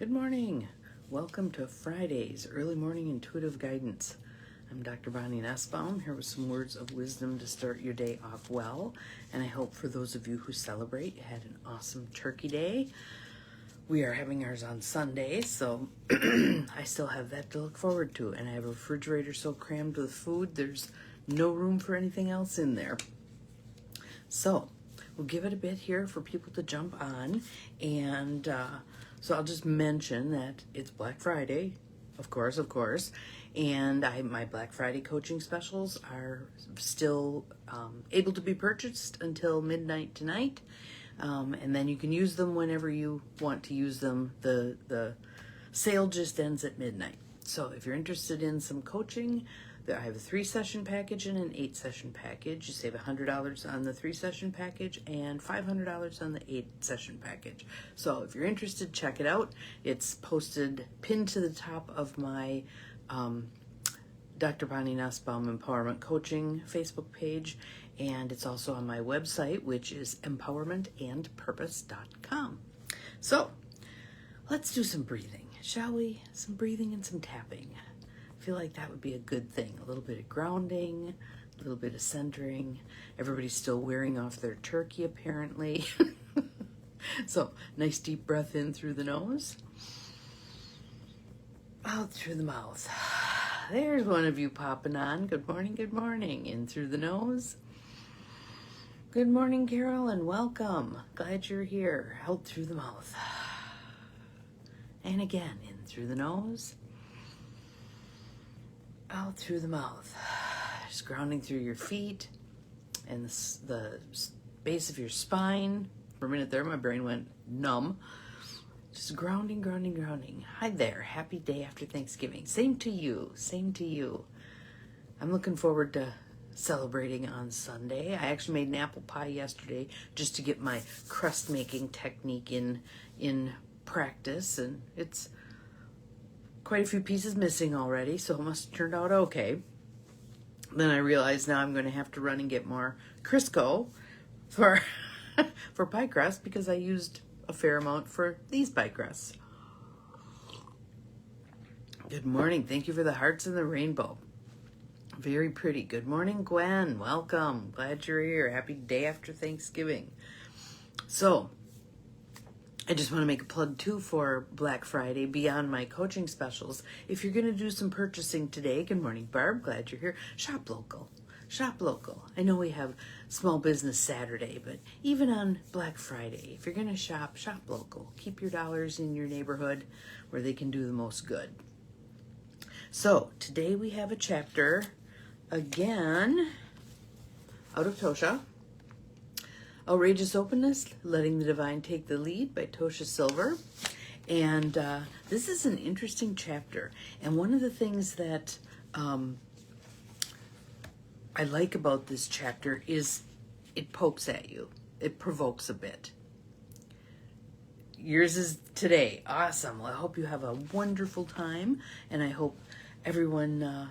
Good morning. Welcome to Friday's Early Morning Intuitive Guidance. I'm Dr. Bonnie Nussbaum, here with some words of wisdom to start your day off well. And I hope for those of you who celebrate, you had an awesome turkey day. We are having ours on Sunday, so I still have that to look forward to. And I have a refrigerator so crammed with food, there's no room for anything else in there. So we'll give it a bit here for people to jump on. And so I'll just mention that it's Black Friday, of course. And my Black Friday coaching specials are still able to be purchased until midnight tonight. And then you can use them whenever you want to use them. The sale just ends at midnight. So if you're interested in some coaching, I have a 3-session package and an 8-session package. You save $100 on the 3-session package and $500 on the 8-session package. So if you're interested, check it out. It's pinned to the top of my Dr. Bonnie Nussbaum Empowerment Coaching Facebook page, and it's also on my website, which is empowermentandpurpose.com. So let's do some breathing, shall we? Some breathing and some tapping. I feel like that would be a good thing. A little bit of grounding, a little bit of centering. Everybody's still wearing off their turkey, apparently. So, nice deep breath in through the nose. Out through the mouth. There's one of you popping on. Good morning, good morning. In through the nose. Good morning, Carol, and welcome. Glad you're here. Out through the mouth. And again, in through the nose. Out through the mouth. Just grounding through your feet and the base of your spine. For a minute there, my brain went numb. Just grounding. Hi there. Happy day after Thanksgiving. Same to you. I'm looking forward to celebrating on Sunday. I actually made an apple pie yesterday just to get my crust making technique in practice, and it's quite a few pieces missing already, so it must have turned out okay. Then I realized now I'm going to have to run and get more Crisco for pie crust because I used a fair amount for these pie crusts. Good morning. Thank you for the hearts and the rainbow. Very pretty. Good morning, Gwen. Welcome. Glad you're here. Happy day after Thanksgiving. So, I just want to make a plug too for Black Friday beyond my coaching specials. If you're going to do some purchasing today, good morning, Barb. Glad you're here. Shop local. I know we have Small Business Saturday, but even on Black Friday, if you're going to shop local. Keep your dollars in your neighborhood where they can do the most good. So today we have a chapter again out of Tosha. Outrageous Openness, Letting the Divine Take the Lead by Tosha Silver. And this is an interesting chapter. And one of the things that I like about this chapter is it pokes at you. It provokes a bit. Yours is today. Awesome. Well, I hope you have a wonderful time. And I hope everyone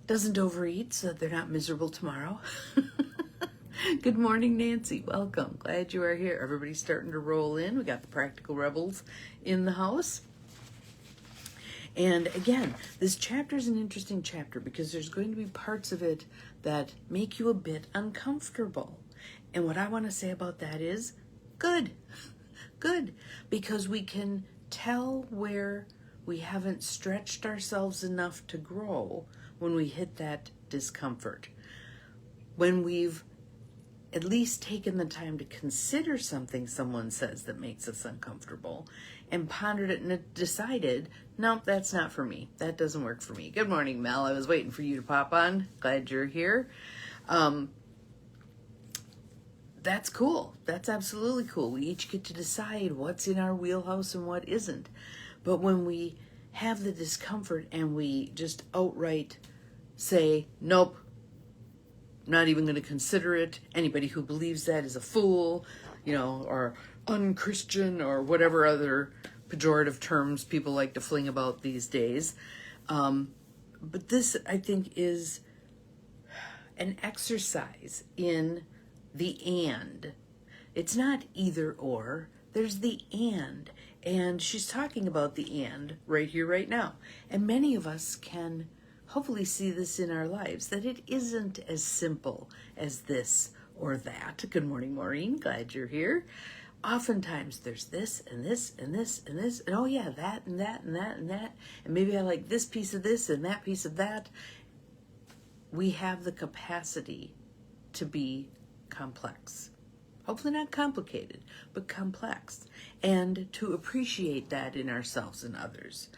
doesn't overeat so that they're not miserable tomorrow. Good morning, Nancy. Welcome. Glad you are here. Everybody's starting to roll in. We got the Practical Rebels in the house. And again, this chapter is an interesting chapter because there's going to be parts of it that make you a bit uncomfortable. And what I want to say about that is good. Good. Because we can tell where we haven't stretched ourselves enough to grow when we hit that discomfort. When we've at least taken the time to consider something someone says that makes us uncomfortable and pondered it and decided, no, that's not for me. That doesn't work for me. Good morning, Mel. I was waiting for you to pop on. Glad you're here. That's cool. That's absolutely cool. We each get to decide what's in our wheelhouse and what isn't. But when we have the discomfort and we just outright say, nope, not even going to consider it. Anybody who believes that is a fool, or unchristian or whatever other pejorative terms people like to fling about these days. But this, I think, is an exercise in the and. It's not either or. There's the and. And she's talking about the and right here, right now. And many of us can hopefully see this in our lives, that it isn't as simple as this or that. Good morning, Maureen. Glad you're here. Oftentimes there's this and this and this and this, and oh yeah, that and that and that and that. And maybe I like this piece of this and that piece of that. We have the capacity to be complex. Hopefully not complicated, but complex. And to appreciate that in ourselves and others.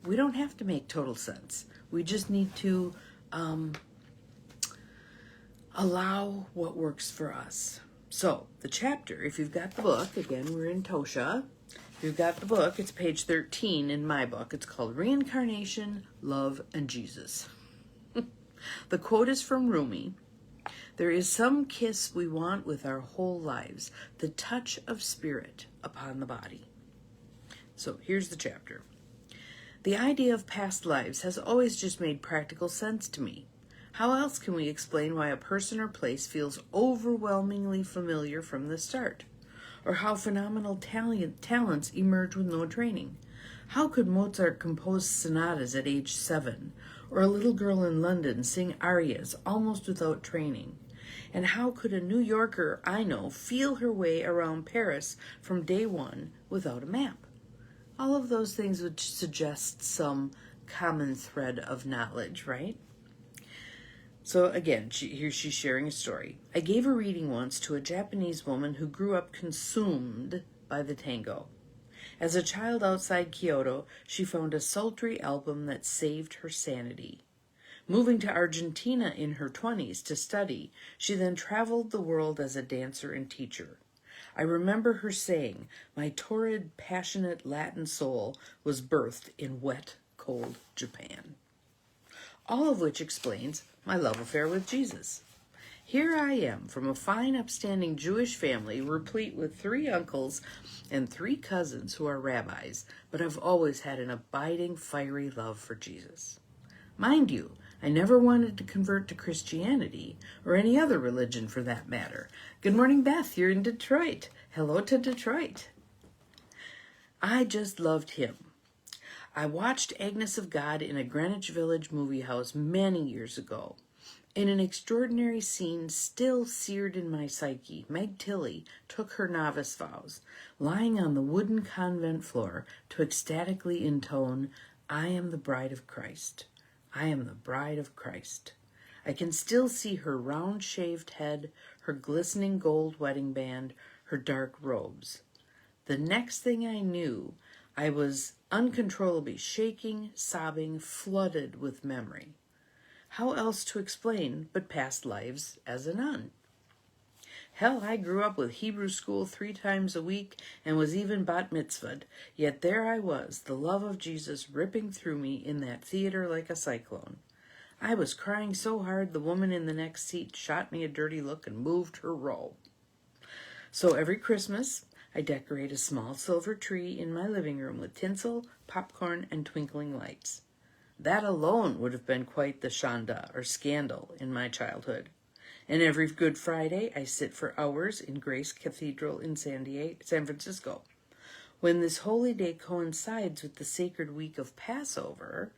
We don't have to make total sense. We just need to allow what works for us. So, the chapter, if you've got the book, again, we're in Tosha. If you've got the book, it's page 13 in my book. It's called Reincarnation, Love, and Jesus. The quote is from Rumi. There is some kiss we want with our whole lives, the touch of spirit upon the body. So here's the chapter. The idea of past lives has always just made practical sense to me. How else can we explain why a person or place feels overwhelmingly familiar from the start? Or how phenomenal talents emerge with no training? How could Mozart compose sonatas at age 7? Or a little girl in London sing arias almost without training? And how could a New Yorker I know feel her way around Paris from day one without a map? All of those things would suggest some common thread of knowledge, right? So again, here she's sharing a story. I gave a reading once to a Japanese woman who grew up consumed by the tango. As a child outside Kyoto, she found a sultry album that saved her sanity. Moving to Argentina in her 20s to study, she then traveled the world as a dancer and teacher. I remember her saying, my torrid, passionate Latin soul was birthed in wet, cold Japan. All of which explains my love affair with Jesus. Here I am, from a fine, upstanding Jewish family, replete with 3 uncles and 3 cousins who are rabbis, but I've always had an abiding, fiery love for Jesus. Mind you, I never wanted to convert to Christianity, or any other religion for that matter. Good morning, Beth. You're in Detroit. Hello to Detroit. I just loved him. I watched Agnes of God in a Greenwich Village movie house many years ago. In an extraordinary scene still seared in my psyche, Meg Tilly took her novice vows, lying on the wooden convent floor to ecstatically intone, I am the bride of Christ. I am the bride of Christ. I can still see her round-shaved head, her glistening gold wedding band, her dark robes. The next thing I knew, I was uncontrollably shaking, sobbing, flooded with memory. How else to explain but past lives as a nun? Hell, I grew up with Hebrew school 3 times a week and was even bat mitzvahed, yet there I was, the love of Jesus ripping through me in that theater like a cyclone. I was crying so hard the woman in the next seat shot me a dirty look and moved her row. So every Christmas, I decorate a small silver tree in my living room with tinsel, popcorn, and twinkling lights. That alone would have been quite the shanda or scandal in my childhood. And every Good Friday, I sit for hours in Grace Cathedral in San Francisco. When this holy day coincides with the sacred week of Passover,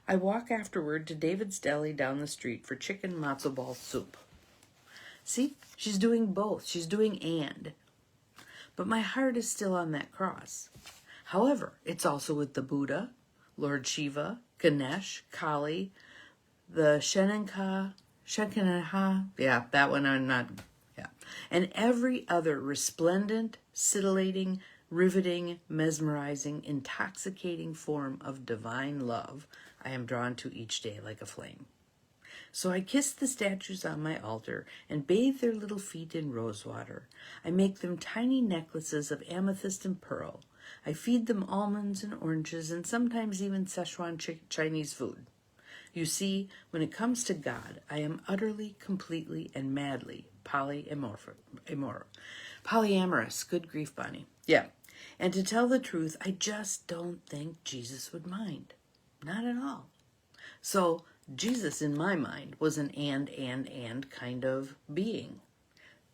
I walk afterward to David's Deli down the street for chicken matzo ball soup. See, she's doing both. She's doing and. But my heart is still on that cross. However, it's also with the Buddha, Lord Shiva, Ganesh, Kali, the Shekinah, that one I'm not, and every other resplendent, scintillating, riveting, mesmerizing, intoxicating form of divine love I am drawn to each day like a flame. So I kiss the statues on my altar and bathe their little feet in rosewater. I make them tiny necklaces of amethyst and pearl. I feed them almonds and oranges and sometimes even Szechuan Chinese food. You see, when it comes to God, I am utterly, completely, and madly polyamorous. Good grief, Bonnie. Yeah. And to tell the truth, I just don't think Jesus would mind. Not at all. So Jesus, in my mind, was an and kind of being.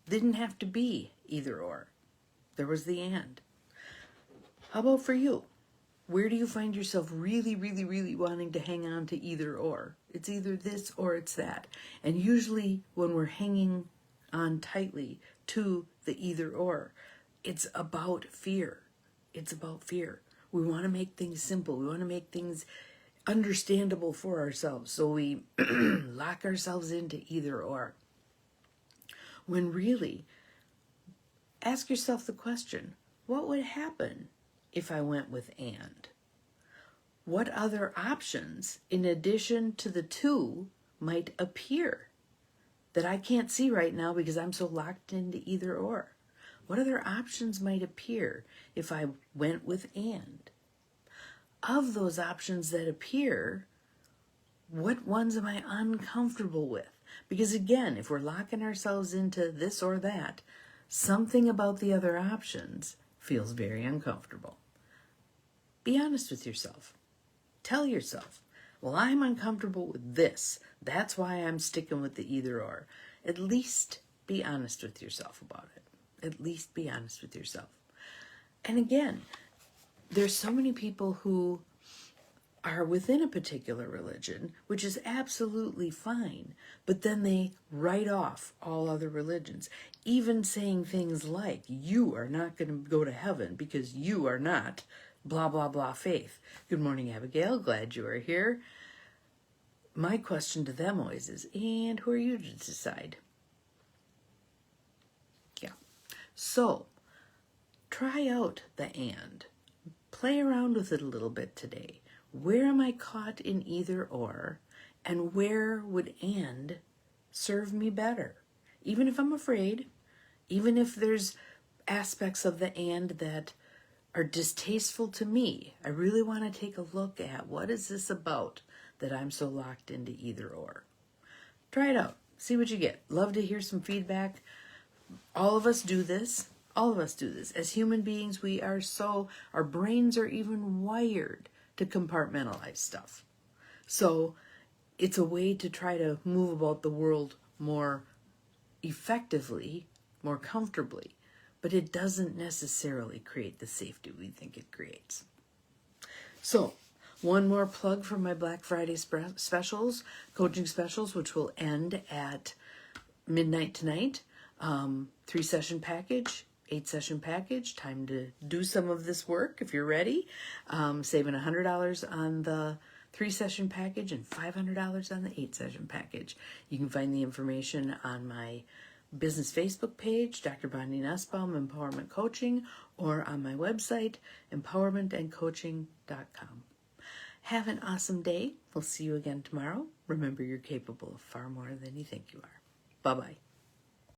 Didn't have to be either or. There was the and. How about for you? Where do you find yourself really, really, really wanting to hang on to either or? It's either this or it's that. And usually when we're hanging on tightly to the either or, it's about fear. It's about fear. We want to make things simple. We want to make things understandable for ourselves. So we lock ourselves into either or. When really, ask yourself the question, what would happen if I went with and? What other options, in addition to the two, might appear that I can't see right now because I'm so locked into either or? What other options might appear if I went with and? Of those options that appear, what ones am I uncomfortable with? Because again, if we're locking ourselves into this or that, something about the other options feels very uncomfortable. Be honest with yourself. Tell yourself, well, I'm uncomfortable with this. That's why I'm sticking with the either or. At least be honest with yourself about it. At least be honest with yourself. And again, there's so many people who are within a particular religion, which is absolutely fine, but then they write off all other religions, even saying things like, you are not going to go to heaven because you are not blah, blah, blah faith. Good morning, Abigail. Glad you are here. My question to them always is, and who are you to decide? Yeah. So, try out the and. Play around with it a little bit today. Where am I caught in either or, and where would and serve me better? Even if I'm afraid, even if there's aspects of the and that are distasteful to me, I really want to take a look at what is this about that I'm so locked into either or. Try it out. See what you get. Love to hear some feedback. All of us do this. All of us do this. As human beings, our brains are even wired to compartmentalize stuff. So it's a way to try to move about the world more effectively, more comfortably, but it doesn't necessarily create the safety we think it creates. So, one more plug for my Black Friday specials, coaching specials, which will end at midnight tonight. 3-session package, 8-session package. Time to do some of this work if you're ready. Saving $100 on the 3-session package and $500 on the 8-session package. You can find the information on my business Facebook page, Dr. Bonnie Nussbaum, Empowerment Coaching, or on my website, empowermentandcoaching.com. Have an awesome day. We'll see you again tomorrow. Remember, you're capable of far more than you think you are. Bye-bye.